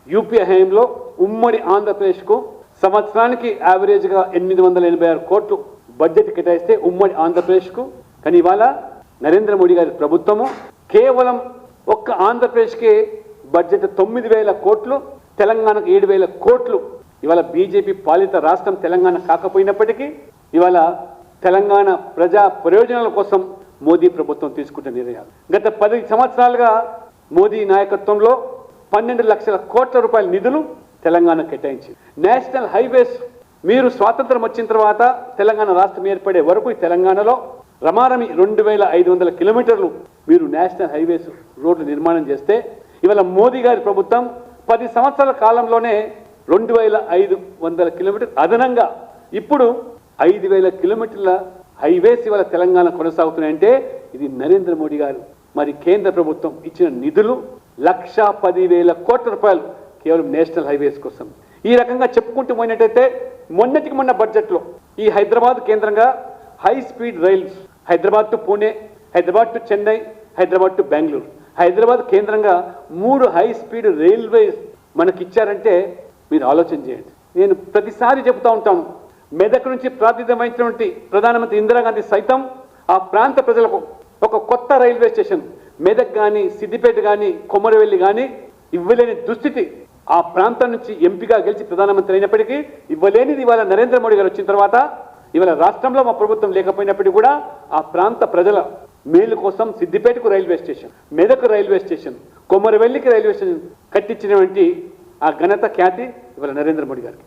UP హయాంలో ఉమ్మడి ఆంధ్రప్రదేశ్కు సంవత్సరానికి యావరేజ్గా 886 కోట్లు బడ్జెట్ కేటాయిస్తే ఉమ్మడి ఆంధ్రప్రదేశ్కు, కానీ ఇవాళ నరేంద్ర మోడీ గారి ప్రభుత్వము కేవలం ఒక్క ఆంధ్రప్రదేశ్కే బడ్జెట్ 9,000 కోట్లు, తెలంగాణకు 7,000 కోట్లు. ఇవాళ బీజేపీ పాలిత రాష్ట్రం తెలంగాణ కాకపోయినప్పటికీ ఇవాళ తెలంగాణ ప్రజా ప్రయోజనాల కోసం మోదీ ప్రభుత్వం తీసుకుంటున్న నిర్ణయాలు. గత 10 సంవత్సరాలుగా మోదీ నాయకత్వంలో 12 లక్షల కోట్ల రూపాయల నిధులు తెలంగాణ కేటాయించింది. నేషనల్ హైవేస్ మీరు స్వాతంత్రం వచ్చిన తర్వాత తెలంగాణ రాష్ట్రం ఏర్పడే వరకు ఈ తెలంగాణలో రమారమి 2,500 కిలోమీటర్లు మీరు నేషనల్ హైవేస్ రోడ్లు నిర్మాణం చేస్తే ఇవాళ మోదీ గారి ప్రభుత్వం 10 సంవత్సరాల కాలంలోనే 2,500 కిలోమీటర్లు అదనంగా ఇప్పుడు 5,000 కిలోమీటర్ల హైవేస్ ఇవాళ తెలంగాణ కొనసాగుతున్నాయంటే ఇది నరేంద్ర మోడీ గారు మరి కేంద్ర ప్రభుత్వం ఇచ్చిన నిధులు 1,10,000 కోట్ల రూపాయలు కేవలం నేషనల్ హైవేస్ కోసం. ఈ రకంగా చెప్పుకుంటూ పోయినట్టయితే మొన్నటికి మొన్న బడ్జెట్లో ఈ హైదరాబాద్ కేంద్రంగా high speed rails Hyderabad to Pune, Hyderabad to Chennai, Hyderabad to Bengaluru, Hyderabad కేంద్రంగా 3 హై స్పీడ్ రైల్వేస్ మనకిచ్చారంటే మీరు ఆలోచన చేయండి. నేను ప్రతిసారి చెబుతూ ఉంటాను, మెదక్ నుంచి ప్రాతినిధ్యం వహించినటువంటి ప్రధానమంత్రి ఇందిరాగాంధీ సైతం ఆ ప్రాంత ప్రజలకు ఒక కొత్త రైల్వే స్టేషన్ మెదక్ కానీ, సిద్దిపేట కానీ, కొమరవెల్లి కానీ ఇవ్వలేని దుస్థితి ఆ ప్రాంతం నుంచి ఎంపీగా గెలిచి ప్రధానమంత్రి అయినప్పటికీ ఇవ్వలేనిది ఇవాళ నరేంద్ర మోడీ గారు వచ్చిన తర్వాత ఇవాళ రాష్ట్రంలో మా ప్రభుత్వం లేకపోయినప్పటికీ కూడా ఆ ప్రాంత ప్రజల మేలు కోసం సిద్దిపేటకు railway station, Medak railway station, కొమరవెల్లికి రైల్వే స్టేషన్ కట్టించినటువంటి ఆ ఘనత ఖ్యాతి ఇవాళ నరేంద్ర మోడీ గారికి.